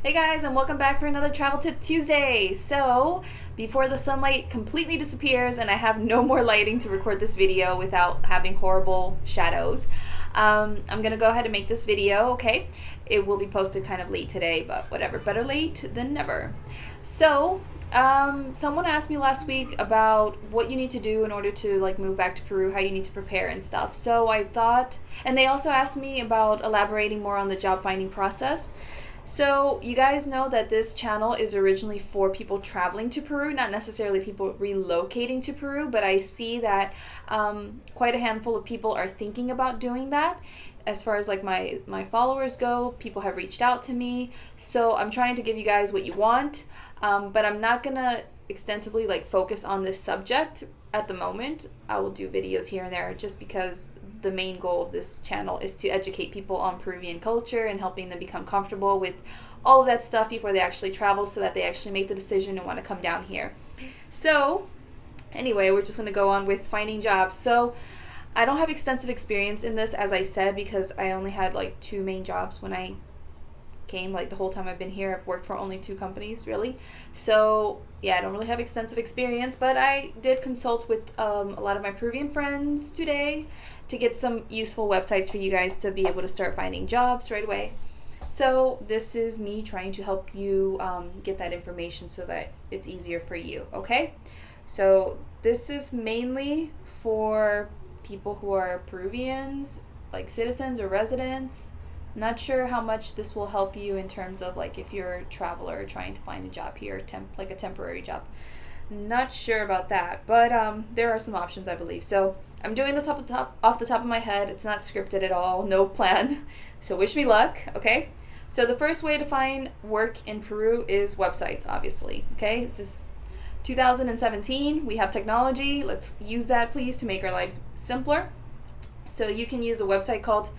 Hey guys, and welcome back for another Travel Tip Tuesday. So, before the sunlight completely disappears and I have no more lighting to record this video without having horrible shadows, I'm gonna go ahead and make this video, okay? It will be posted kind of late today, but whatever. Better late than never. So, someone asked me last week about what you need to do in order to move back to Peru, how you need to prepare and stuff. So I thought, and they also asked me about elaborating more on the job finding process. So you guys know that this channel is originally for people traveling to Peru, not necessarily people relocating to Peru, but I see that quite a handful of people are thinking about doing that. As far as my followers go, people have reached out to me, so I'm trying to give you guys what you want, but I'm not gonna extensively focus on this subject at the moment. I will do videos here and there just because the main goal of this channel is to educate people on Peruvian culture and helping them become comfortable with all of that stuff before they actually travel, so that they actually make the decision and want to come down here. So anyway, we're just going to go on with finding jobs. So I don't have extensive experience in this, as I said, because I only had two main jobs when I came. The whole time I've been here, I've worked for only 2 companies, really. So yeah, I don't really have extensive experience, but I did consult with a lot of my Peruvian friends today to get some useful websites for you guys to be able to start finding jobs right away. So this is me trying to help you get that information so that it's easier for you, okay? So this is mainly for people who are Peruvians, like citizens or residents. Not sure how much this will help you in terms of if you're a traveler trying to find a job here, a temporary job. Not sure about that, but there are some options, I believe. So I'm doing this off the top of my head. It's not scripted at all, no plan. So wish me luck, okay? So the first way to find work in Peru is websites, obviously, okay? This is 2017. We have technology. Let's use that, please, to make our lives simpler. So you can use a website called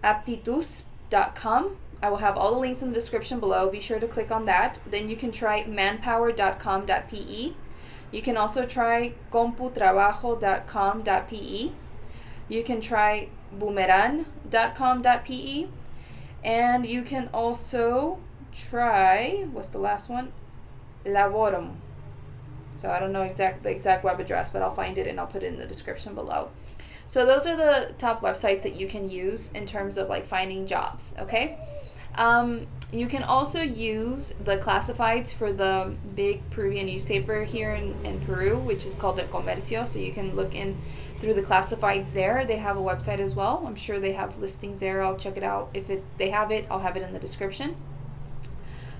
aptitus.com. I will have all the links in the description below. Be sure to click on that. Then you can try manpower.com.pe. You can also try computrabajo.com.pe. You can try boomerang.com.pe. And you can also try, what's the last one? Laborum. So I don't know the exact web address, but I'll find it and I'll put it in the description below. So those are the top websites that you can use in terms of finding jobs, okay? You can also use the classifieds for the big Peruvian newspaper here in Peru, which is called El Comercio. So you can look in through the classifieds there. They have a website as well. I'm sure they have listings there. I'll check it out. If they have it, I'll have it in the description.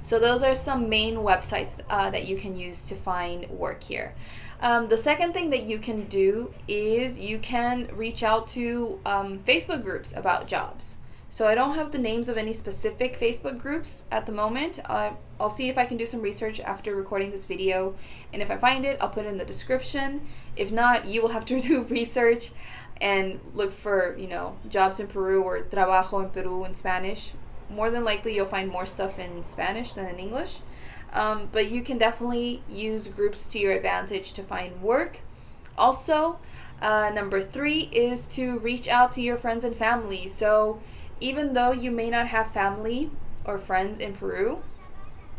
So those are some main websites that you can use to find work here. The second thing that you can do is you can reach out to Facebook groups about jobs. So I don't have the names of any specific Facebook groups at the moment. I'll see if I can do some research after recording this video, and if I find it, I'll put it in the description. If not, you will have to do research and look for jobs in Peru or trabajo en Peru in Spanish. More than likely you'll find more stuff in Spanish than in English. But you can definitely use groups to your advantage to find work. Also, number 3 is to reach out to your friends and family. So even though you may not have family or friends in Peru,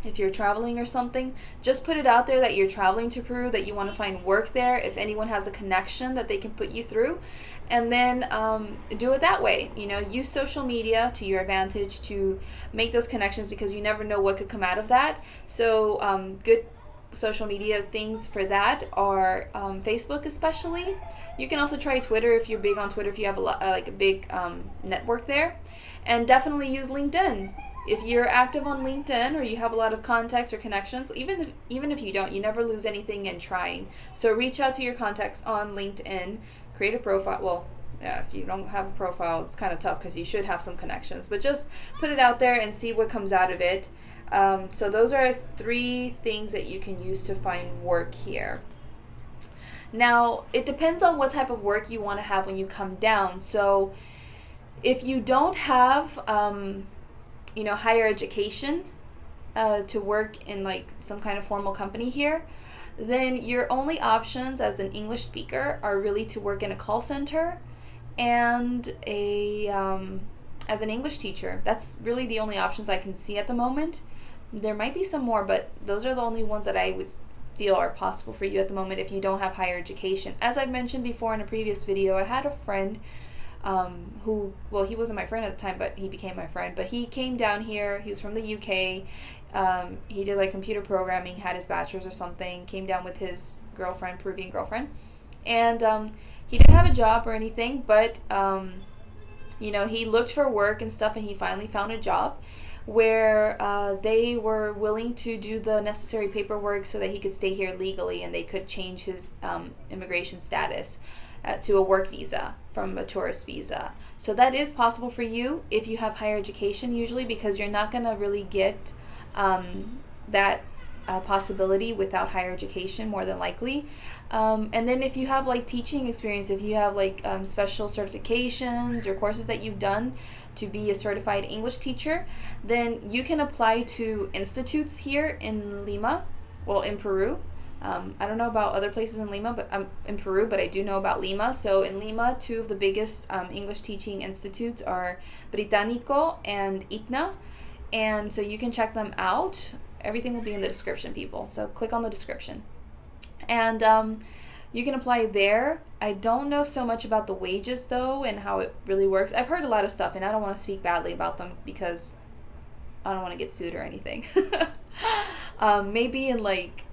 if you're traveling or something, just put it out there that you're traveling to Peru, that you want to find work there, if anyone has a connection that they can put you through, and then do it that way. Use social media to your advantage to make those connections, because you never know what could come out of that. So good social media things for that are Facebook especially. You can also try Twitter if you're big on Twitter, if you have a big network there, and definitely use LinkedIn. If you're active on LinkedIn or you have a lot of contacts or connections, even if you don't, you never lose anything in trying. So reach out to your contacts on LinkedIn, create a profile. Well, yeah, if you don't have a profile, it's kind of tough because you should have some connections, but just put it out there and see what comes out of it. So those are 3 things that you can use to find work here. Now, it depends on what type of work you want to have when you come down. So if you don't have higher education to work in some kind of formal company here, then your only options as an English speaker are really to work in a call center and as an English teacher. That's really the only options I can see at the moment. There might be some more, but those are the only ones that I would feel are possible for you at the moment if you don't have higher education. As I've mentioned before in a previous video, I had a friend who, well, he wasn't my friend at the time, but he became my friend. But he came down here. He was from the UK. He did like computer programming, had his bachelor's or something, came down with his girlfriend, Peruvian girlfriend. And he didn't have a job or anything, but, you know, he looked for work and stuff, and he finally found a job where they were willing to do the necessary paperwork so that he could stay here legally, and they could change his immigration status to a work visa from a tourist visa. So that is possible for you if you have higher education, usually, because you're not going to really get that possibility without higher education, more than likely. And then if you have like teaching experience, if you have like special certifications or courses that you've done to be a certified English teacher, then you can apply to institutes here in Lima, well, in Peru. I don't know about other places in Lima, but in Peru, but I do know about Lima. So in Lima, two of the biggest English teaching institutes are Británico and ITNA, and so you can check them out. Everything will be in the description, people. So click on the description. And you can apply there. I don't know so much about the wages, though, and how it really works. I've heard a lot of stuff, and I don't want to speak badly about them because I don't want to get sued or anything. Maybe in, like,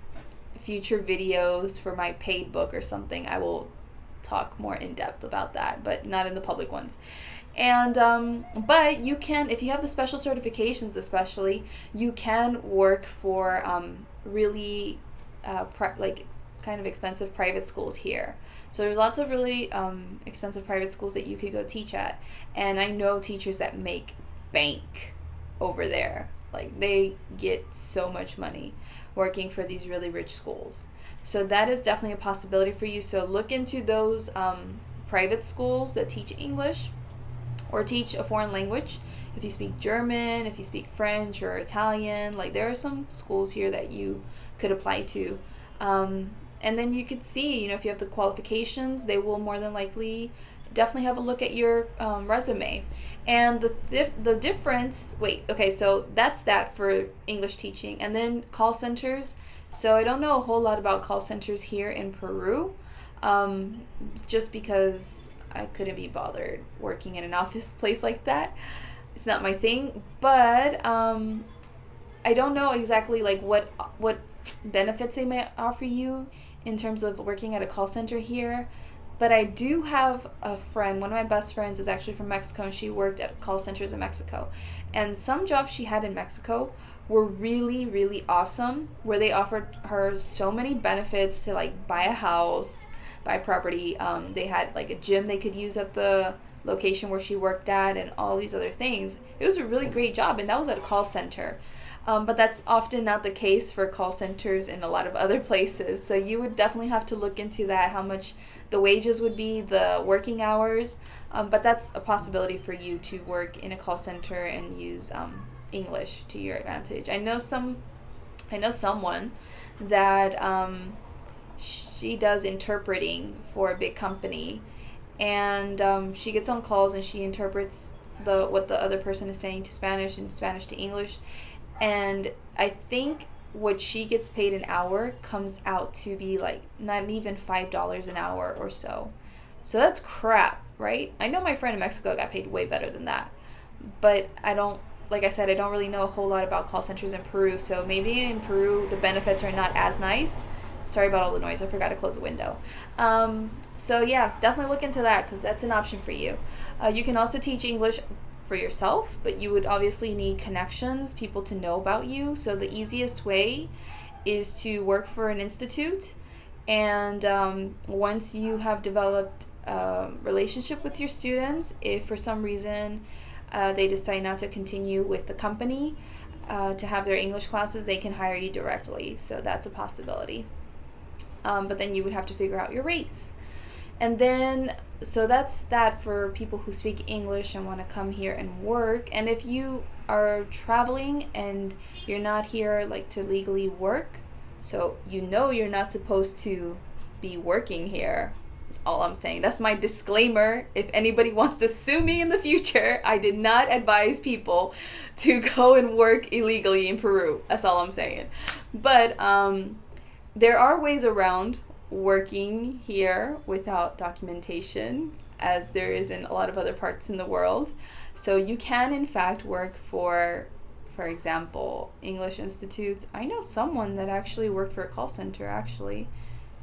future videos for my paid book or something, I will talk more in depth about that, but not in the public ones. And but you can, if you have the special certifications especially, you can work for really like kind of expensive private schools here. So there's lots of really expensive private schools that you could go teach at, and I know teachers that make bank over there. Like, they get so much money working for these really rich schools. So that is definitely a possibility for you. So look into those private schools that teach English or teach a foreign language. If you speak German, if you speak French or Italian, like, there are some schools here that you could apply to. And then you could see, you know, if you have the qualifications, they will more than likely definitely have a look at your resume. And the difference, okay, so that's that for English teaching. And then call centers. So I don't know a whole lot about call centers here in Peru, just because I couldn't be bothered working in an office place like that. It's not my thing. But I don't know exactly like what benefits they may offer you in terms of working at a call center here. But I do have a friend, one of my best friends is actually from Mexico, and she worked at call centers in Mexico. And some jobs she had in Mexico were really, really awesome, where they offered her so many benefits to like buy a house, buy property. They had like a gym they could use at the location where she worked at, and all these other things. It was a really great job, and that was at a call center. But that's often not the case for call centers in a lot of other places. So you would definitely have to look into that, how much the wages would be, the working hours. But that's a possibility for you to work in a call center and use English to your advantage. I know someone that she does interpreting for a big company, and she gets on calls and she interprets what the other person is saying to Spanish and Spanish to English. And I think what she gets paid an hour comes out to be like not even $5 an hour or so. So that's crap, right? I know my friend in Mexico got paid way better than that. But like I said, I don't really know a whole lot about call centers in Peru. So maybe in Peru the benefits are not as nice. Sorry about all the noise. I forgot to close the window. So yeah, definitely look into that because that's an option for you. You can also teach English for yourself, but you would obviously need connections, people to know about you. So the easiest way is to work for an institute, and once you have developed a relationship with your students, if for some reason they decide not to continue with the company to have their English classes, they can hire you directly. So that's a possibility. But then you would have to figure out your rates. And then, so that's that for people who speak English and want to come here and work. And if you are traveling and you're not here like to legally work, so you know you're not supposed to be working here, That's all I'm saying. That's my disclaimer. If anybody wants to sue me in the future, I did not advise people to go and work illegally in Peru. That's all I'm saying. But there are ways around working here without documentation, as there is in a lot of other parts in the world. So you can, in fact, work for example, English institutes. I know someone that actually worked for a call center, actually,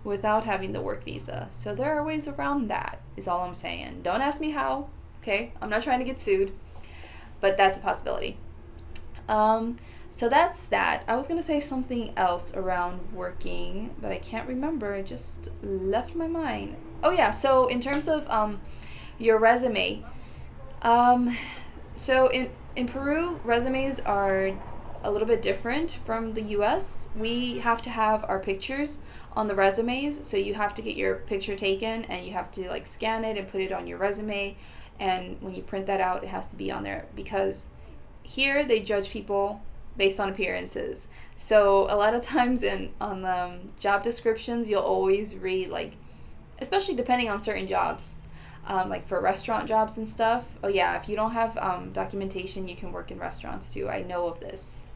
without having the work visa. So there are ways around that, is all I'm saying. Don't ask me how, okay? I'm not trying to get sued, but that's a possibility. So that's that. I was going to say something else around working, but I can't remember. It just left my mind. Oh, yeah. So in terms of your resume, so in Peru, resumes are a little bit different from the US. We have to have our pictures on the resumes, so you have to get your picture taken and you have to like scan it and put it on your resume, and when you print that out, it has to be on there, because here they judge people based on appearances. So a lot of times on the job descriptions, you'll always read, like, especially depending on certain jobs, like for restaurant jobs and stuff. Oh yeah, if you don't have documentation, you can work in restaurants too. I know of this.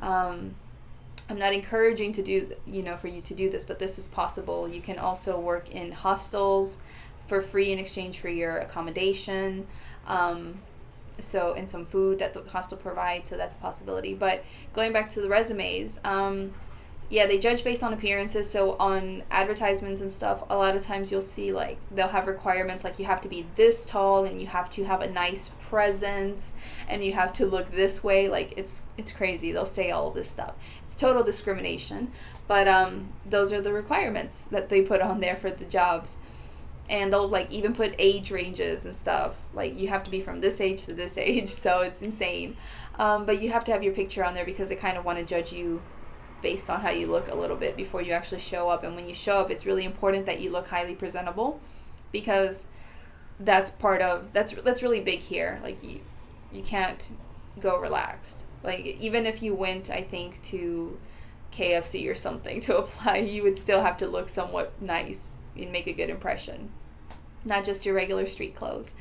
I'm not encouraging to do, for you to do this, but this is possible. You can also work in hostels for free in exchange for your accommodation. So, and some food that the hostel provides, so that's a possibility. But going back to the resumes, yeah, they judge based on appearances. So on advertisements and stuff, a lot of times you'll see, like, they'll have requirements like you have to be this tall and you have to have a nice presence and you have to look this way. Like, it's crazy. They'll say all of this stuff. It's total discrimination. But those are the requirements that they put on there for the jobs. And they'll, like, even put age ranges and stuff. Like, you have to be from this age to this age. So it's insane. But you have to have your picture on there because they kind of want to judge you based on how you look a little bit before you actually show up. And when you show up, it's really important that you look highly presentable, because that's really big here. Like, you can't go relaxed. Like, even if you went, I think, to KFC or something to apply, you would still have to look somewhat nice and make a good impression, not just your regular street clothes.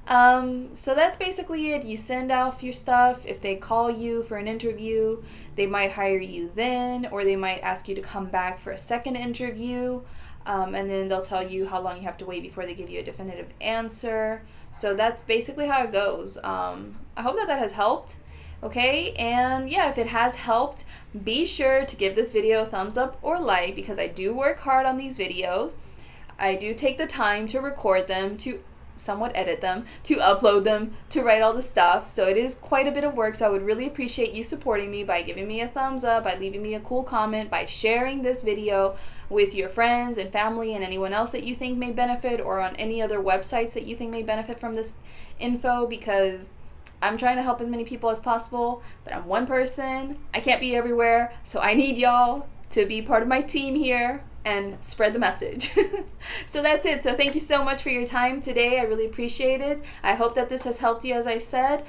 So that's basically it. You send off your stuff. If they call you for an interview, they might hire you then, or they might ask you to come back for a second interview, and then they'll tell you how long you have to wait before they give you a definitive answer. So that's basically how it goes. I hope that has helped. Okay, and yeah, if it has helped, be sure to give this video a thumbs up or like, because I do work hard on these videos. I do take the time to record them, to somewhat edit them, to upload them, to write all the stuff. So it is quite a bit of work. So I would really appreciate you supporting me by giving me a thumbs up, by leaving me a cool comment, by sharing this video with your friends and family and anyone else that you think may benefit, or on any other websites that you think may benefit from this info, because I'm trying to help as many people as possible, but I'm one person. I can't be everywhere. So I need y'all to be part of my team here and spread the message. So that's it. So thank you so much for your time today. I really appreciate it. I hope that this has helped you, as I said.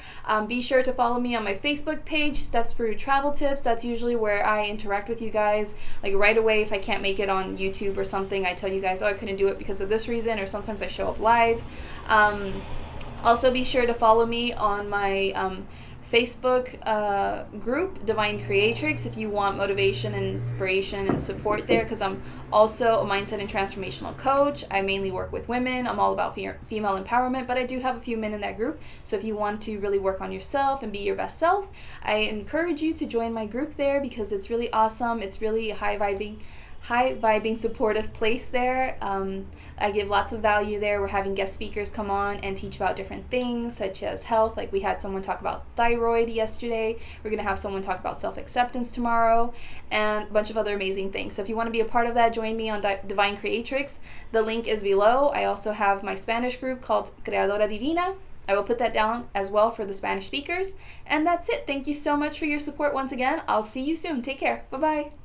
Be sure to follow me on my Facebook page, Stef's Peru Travel Tips. That's usually where I interact with you guys. Like, right away, if I can't make it on YouTube or something, I tell you guys, oh, I couldn't do it because of this reason, or sometimes I show up live. Also, be sure to follow me on my Facebook group, Divine Creatrix, if you want motivation and inspiration and support there, because I'm also a mindset and transformational coach. I mainly work with women. I'm all about female empowerment, but I do have a few men in that group. So if you want to really work on yourself and be your best self, I encourage you to join my group there, because it's really awesome. It's really a high vibing, supportive place there. I give lots of value there. We're having guest speakers come on and teach about different things, such as health. Like, we had someone talk about thyroid yesterday. We're going to have someone talk about self-acceptance tomorrow, and a bunch of other amazing things. So if you want to be a part of that, join me on Divine Creatrix. The link is below. I also have my Spanish group called Creadora Divina. I will put that down as well for the Spanish speakers. And that's it. Thank you so much for your support once again. I'll see you soon. Take care. Bye-bye.